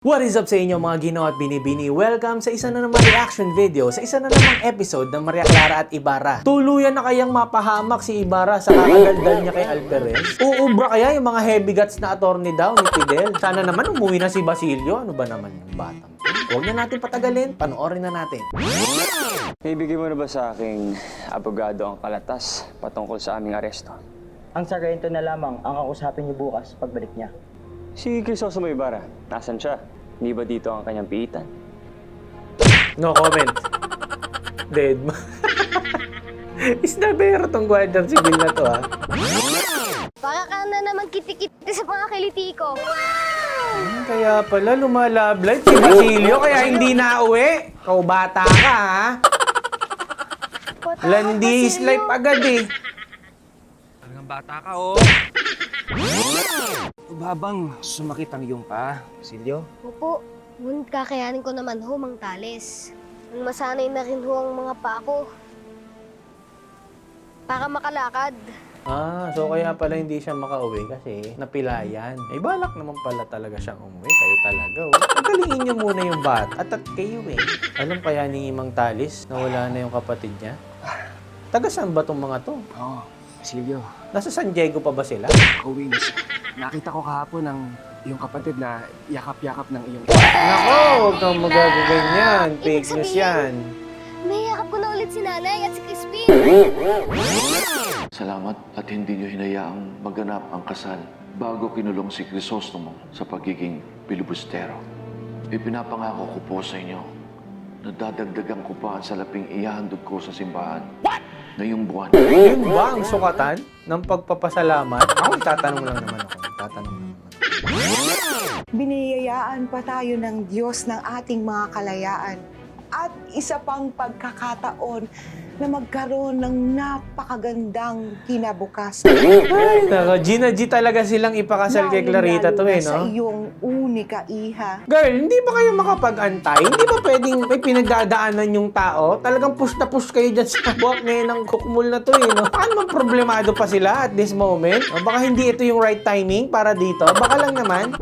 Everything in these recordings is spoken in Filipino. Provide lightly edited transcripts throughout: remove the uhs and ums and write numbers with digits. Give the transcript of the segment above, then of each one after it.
What is up sa inyo mga Ginoo at Binibini? Welcome sa isa na namang reaction video, sa isa na namang episode ng Maria Clara at Ibarra. Tuluyan na kayang mapahamak si Ibarra sa kakagandal niya kay Alperez? Uubra kaya yung mga heavy guts na attorney daw ni Fidel? Sana naman umuwi na si Basilio. Ano ba naman yung batang? Huwag na natin patagalin, panoorin na natin. Ibigay mo na ba sa aking abogado ang kalatas patungkol sa aming aresto? Ang sargento na lamang ang kausapin niyo bukas pagbalik niya. Si Crisostomo Ibarra, nasan siya? Hindi ba dito ang kanyang piitan? No comment. Dead. Isnabero tong guardian civil na to, ha? Baka ka na naman kiti-kiti sa pangakiliti ko. Kaya pala lumalablight si Basilio kaya hindi na uwi. Kau bata ka, ha? Landi is life agad, eh. Parang bata ka, oh. Babang sumakit ang iyong paa, Silyo. Opo, ngunit kakayanin ko naman ho, Mang Tales. Nang masanay na rin ho ang mga paa ko. Para makalakad. So kaya pala hindi siya makauwi kasi napilayan. May balak naman pala talaga siyang umuwi. Kayo talaga, oh. Pagalingin niyo muna yung bata at kayo, eh. Alam kaya ni Mang Talis na wala na yung kapatid niya? Taga saan ba tong mga to? Oo, Silyo. Nasa San Diego pa ba sila? Uwi na siya. Nakita ko kahapon ang iyong kapatid na yakap-yakap ng iyong... Nako, huwag kang magaganyan. Ibig Fake news sabihin- yan. May yakap ko na ulit si Nanay at si Crispin. Salamat at hindi niyo hinayaang maganap ang kasal bago kinulong si Crisostomo sa pagiging pilibustero. Ipinapangako ko po sa inyo na dadagdagan ko pa ang salaping ihahandog ko sa simbahan ngayong buwan. Yun ba ang sukatan ng pagpapasalamat? Ako, tatanong lang naman ako. Biniyayaan pa tayo ng Diyos ng ating mga kalayaan at isa pang pagkakataon na magkaroon ng napakagandang kinabukasan. Ay, nako, Gina G talaga silang ipakasal kay Clarita to, eh, Sa no? iyong unika, iha. Girl, hindi ba kayo makapag-antay? Hindi ba pwedeng may pinagdadaanan yung tao? Talagang push na push kayo dyan sa buwak ngayon ng kukmul na to, eh, no? Paano mang problemado pa sila at this moment? O baka hindi ito yung right timing para dito? Baka lang naman.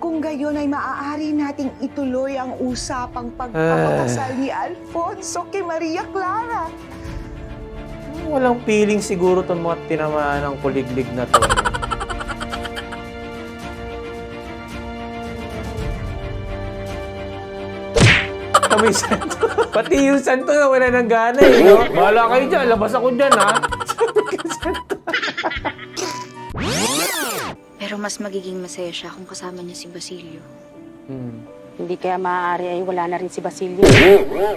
Kung gayon ay maaari nating ituloy ang usapang pagpapakasal ni Alfonso kay Maria Clara. Walang feeling siguro itong mga tinamaan ng kuliglig na to. Kami santo. Pati yung santo na wala ng gana, eh, no? Bahala kayo dyan, labas ako dyan, ha? Pero mas magiging masaya siya kung kasama niya si Basilio. Hindi kaya maaari ay wala na rin si Basilio.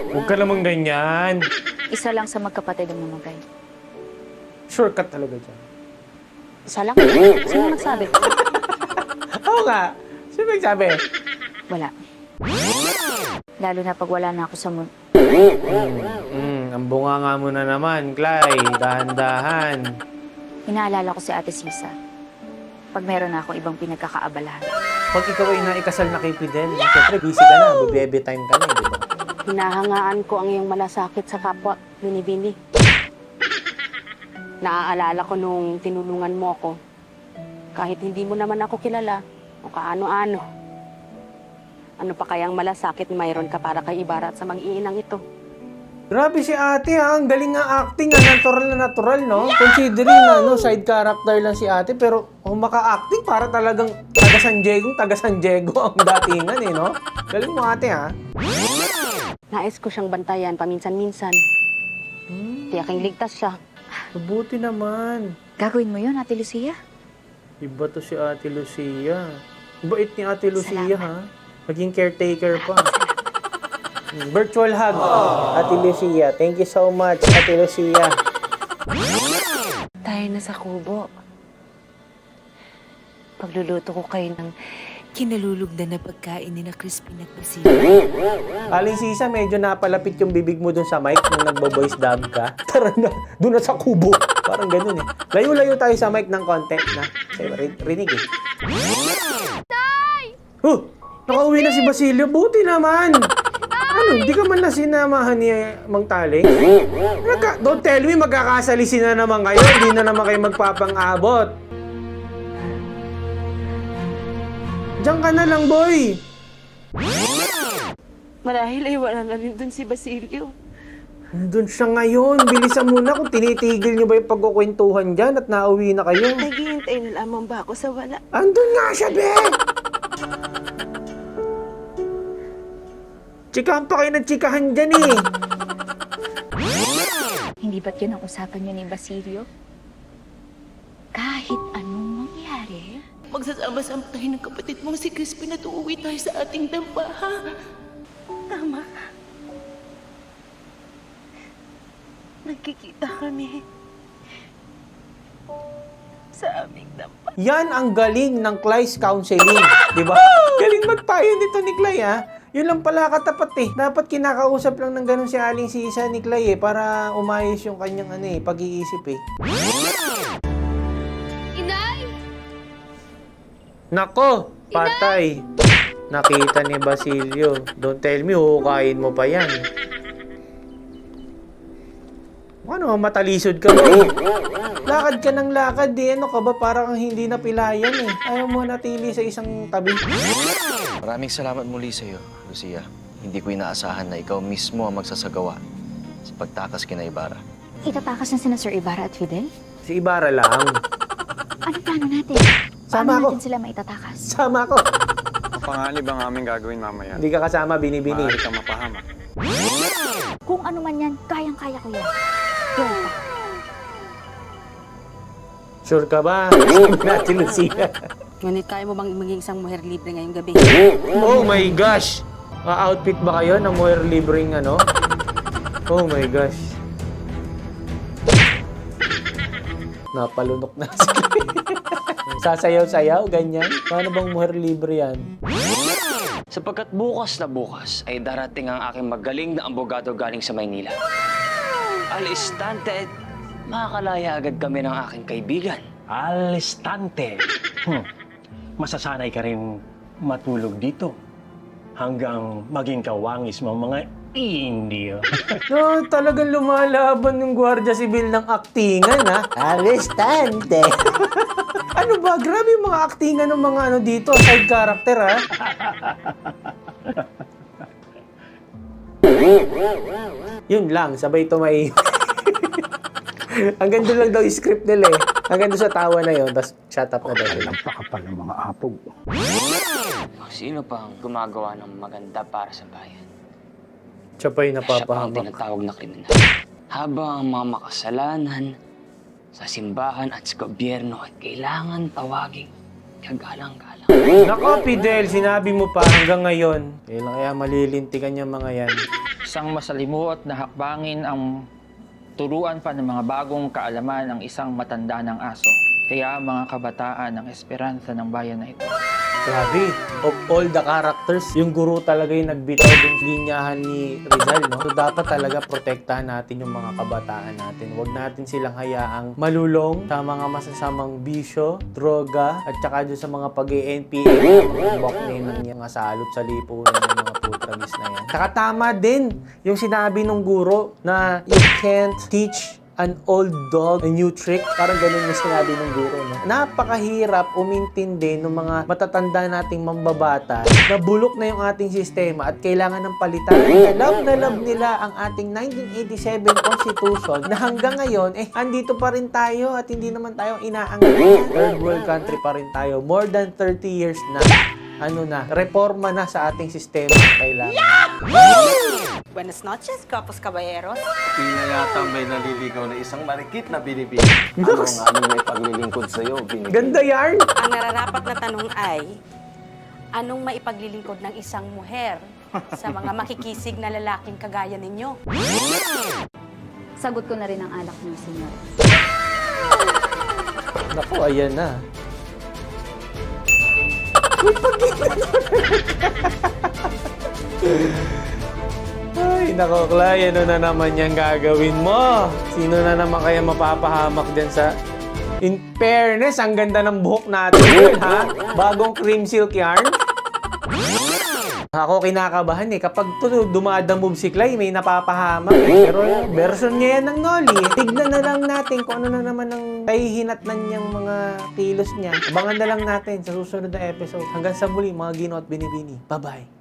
Huwag ka namang ganyan. Isa lang sa magkapatid ang mamagay. Shortcut talaga dyan. Isa lang? Sino nagsabi? Oo nga. Sino nagsabi? Wala. Lalo na pag wala na ako sa mundo. Ang bunga nga mo na naman, Clay. Dahan-dahan. Inaalala ko si Ate Sisa. Pag meron na akong ibang pinagkakaabalahan. Pag ikaw ay naikasal na kay Fidel, siyempre busy ka na, bebe time ka na, di ba? Hinahangaan ko ang iyong malasakit sa kapwa, Binibini. Naaalala ko nung tinulungan mo ako. Kahit hindi mo naman ako kilala, o kaano-ano. Ano pa kayang malasakit mayroon ka para kay Ibarra at sa mag-iinang ito? Grabe si ate, ha? Ang galing nga acting, ha? Natural, no? Considering na, no, side character lang si ate, pero kung maka-acting, para talagang taga San Diego ang datingan, eh, no? Galing mo ate, ha? Nais ko siyang bantayan paminsan-minsan. Tiyaking ligtas siya. Mabuti naman. Gagawin mo yun, Ate Lucia? Iba to si ate Lucia. Bait ni ate Lucia, Salamat. ha? Maging caretaker pa. Virtual hug. Ate Lucia, thank you so much, Ate Lucia. Tayo na sa kubo. Pagluluto ko kayo ng kinalulugdan na pagkain ni na Crispin at Basilio. Aling Sisa, medyo napalapit yung bibig mo dun sa mic nung nagbo-voice dub ka. Tara na, dun na sa kubo. Parang ganun, eh. Layo-layo tayo sa mic ng konti na. Rinig, eh. Tay! Nakauwi na si Basilio. Buti naman. Ano, di ka man na sinamahan ni Mang Taling? Don't tell me magkakasalisin na naman kayo. Hindi na naman kayo magpapang-abot. Diyan ka na lang, boy. Marahil ay wala na rin dun si Basilio. Doon siya ngayon. Bilisan mo na kung tinitigil niyo ba yung pagkukwentuhan dyan at nauwi na kayo. Naghihintay na lamang ba ako sa wala? Andun nga siya, be! Chikahan pa kayo ng chikahan dyan eh. Hindi ba't yun ang usapan niyo ni Basilio? Kahit anong mangyari, Magsasama-sama tayo ng kapatid mong si Crispin at uuwi tayo sa ating dampa, ha? Tama ka. Nagkikita kami sa aming dampa. Yan ang galing ng Clay's Counseling. Di ba? Galing magpayo nito ni Clay, ha? Yun lang pala katapat eh. Dapat kinakausap lang ng ganun si Aling Sisa ni Clay eh, para umayos yung kanyang pag-iisip eh. Inay! Nako, patay. Nakita ni Basilio. Don't tell me, huhukain mo pa yan. Ano, matalisod ka ba eh? Lakad ka ng lakad eh. Ano ka ba? Parang hindi napilayan eh. Ayaw mo natili sa isang tabi. Maraming salamat muli sa iyo, Lucia. Hindi ko inaasahan na ikaw mismo ang magsasagawa sa pagtakas kina Ibarra. itatakas na sina Sir Ibarra at Fidel? Si Ibarra lang. Ano plano natin? Sama Paano ako. natin sila maitatakas? Sama ko. Panganib ang aming gagawin mamaya. Hindi ka kasama, binibini. Maaari kang mapahamak. Kung ano man yan, kayang-kaya ko yan. Go pa. Sure ka ba? Sige natin, Lucia. Ngunit kaya mo bang maging isang mujer libre ngayong gabi? Oh my gosh! Ma-outfit ba kayo ng Moir Libreng ano? Oh my gosh. Napalunok na sila. Sasayaw-sayaw, ganyan. Paano bang Moir Libre yan? Sapagkat bukas na bukas ay darating ang aking magaling na abogado galing sa Maynila. Al instante, makakalaya agad kami ng aking kaibigan. Al instante. Masasanay ka rin matulog dito hanggang maging kawangis mo mga Indio. No, talagang lumalaban yung Guardia Civil ng aktingan, ha? Arrestante! Ano ba? Grabe yung mga aktingan ng mga ano dito, side character, ha? Yun lang, sabay tumay. Hanggang doon lang daw yung script nila eh. Hanggang doon sa tawa na yun, tapos shut up na daw. Napakapal ng mga apog. Sino pang gumagawa ng maganda para sa bayan? Siya pa yung Siya pa ang napapahamak. tinatawag na kriminal. Habang ang mga makasalanan sa simbahan at sa gobyerno at kailangan tawaging kagalang-galang. Nako, Fidel, sinabi mo pa hanggang ngayon. Kailan kaya malilintikan yung mga yan? Isang masalimuot na hakbangin ang turuan pa ng mga bagong kaalaman ang isang matanda ng aso. Kaya mga kabataan ang esperansa ng bayan na ito. Grabe. Of all the characters, yung guro talaga yung nagbitaw ng linyahan ni Rizal, no? So, dapat talaga protektahan natin yung mga kabataan natin. Huwag natin silang hayaang malulong sa mga masasamang bisyo, droga, at saka doon sa mga pag-NPA, mga bokne ng mga salot sa lipunan ng mga putragis na yan. Saka tama din yung sinabi ng guro na you can't teach an old dog a new trick. Parang ganun yung sinabi ng guro, no? Napakahirap umintindi ng mga matatanda nating mambabata na bulok na yung ating sistema at kailangan ng palitan. Na love nila ang ating 1987 Constitution na hanggang ngayon, andito pa rin tayo at hindi naman tayo inaangat. Third world country pa rin tayo. More than 30 years na. Reforma na sa ating sistema kailangan. Buenas noches, kapos caballeros. Pina yata may naliligaw na isang marikit na binibig. Anong may paglilingkod sa'yo, binibig? Ganda yarn! Ang nararapat na tanong ay, anong maipaglilingkod ng isang muher sa mga makikisig na lalaking kagaya ninyo? Sagot ko na rin ang alak niyo, senyor. Naku, ayan na. Ay, nako, Clay, ano na naman yung gagawin mo? Sino na naman kaya mapapahamak din sa... In fairness, ang ganda ng buhok natin, ha? Bagong cream silk yarn. Ako kinakabahan eh. Kapag dumadamove si Clay, may napapahamak eh. Pero version niya yan ng Noli. Tignan na lang natin kung ano na naman ang kahihinatnan niyang mga kilos niya. Abangan na lang natin sa susunod na episode. Hanggang sa muli, mga Gino at Binibini. Bye-bye!